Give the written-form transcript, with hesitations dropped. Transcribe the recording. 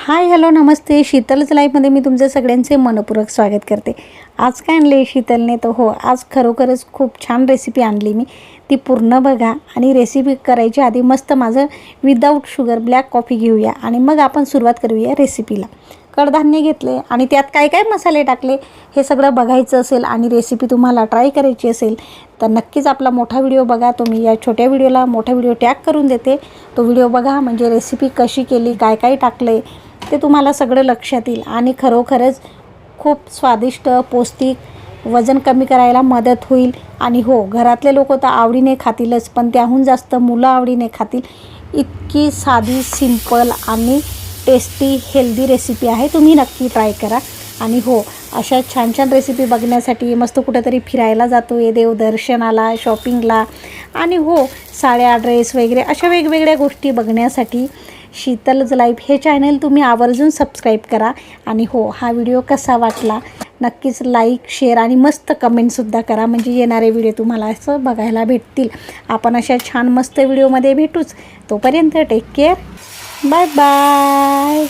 Hi hello नमस्ते. शीतलच लाईफमध्ये मी तुमचं सगळ्यांचे मनपूर्वक स्वागत करते. आज काय आणले शीतलने तर हो, आज खरोखरच खूप छान रेसिपी आणली मी. ती पूर्ण बघा आणि रेसिपी करायच्या आधी मस्त माझं विदाऊट शुगर ब्लॅक कॉफी घेऊया आणि मग आपण सुरुवात करूया रेसिपीला. कडधान्य घेतले आणि त्यात काय काय मसाले टाकले हे सगळं बघायचं असेल आणि रेसिपी तुम्हाला ट्राय करायची असेल तर नक्कीच आपला मोठा व्हिडिओ बघा. तुम्ही या छोट्या व्हिडिओला मोठा व्हिडिओ टॅग करून देते. तो व्हिडिओ बघा म्हणजे रेसिपी कशी केली, काय काय टाकले ते तुम्हाला सगळं लक्षात येईल आणि खरोखरच खूप स्वादिष्ट, पौष्टिक, वजन कमी करायला मदत होईल. आणि हो, घरातले लोक तर आवडीने खातीलच, पण त्याहून जास्त मुलं आवडीने खातील. इतकी साधी, सिंपल आणि टेस्टी, हेल्दी रेसिपी आहे. तुम्ही नक्की ट्राय करा. आणि हो, अशा छान छान रेसिपी बघण्यासाठी मस्त कुठेतरी फिरायला जातो आहे, देवदर्शनाला, शॉपिंगला आणि हो, साड्या, ड्रेस वगैरे अशा वेगवेगळ्या गोष्टी बघण्यासाठी शीतलच लाईफ हे चॅनल तुम्ही आवर्जून सबस्क्राईब करा. आणि हो, हा व्हिडिओ कसा वाटला नक्कीच लाईक, शेअर आणि मस्त कमेंटसुद्धा करा, म्हणजे येणारे व्हिडिओ तुम्हाला असं बघायला भेटतील. आपण अशा छान मस्त व्हिडिओमध्ये भेटूच. तोपर्यंत टेक केअर. Bye bye.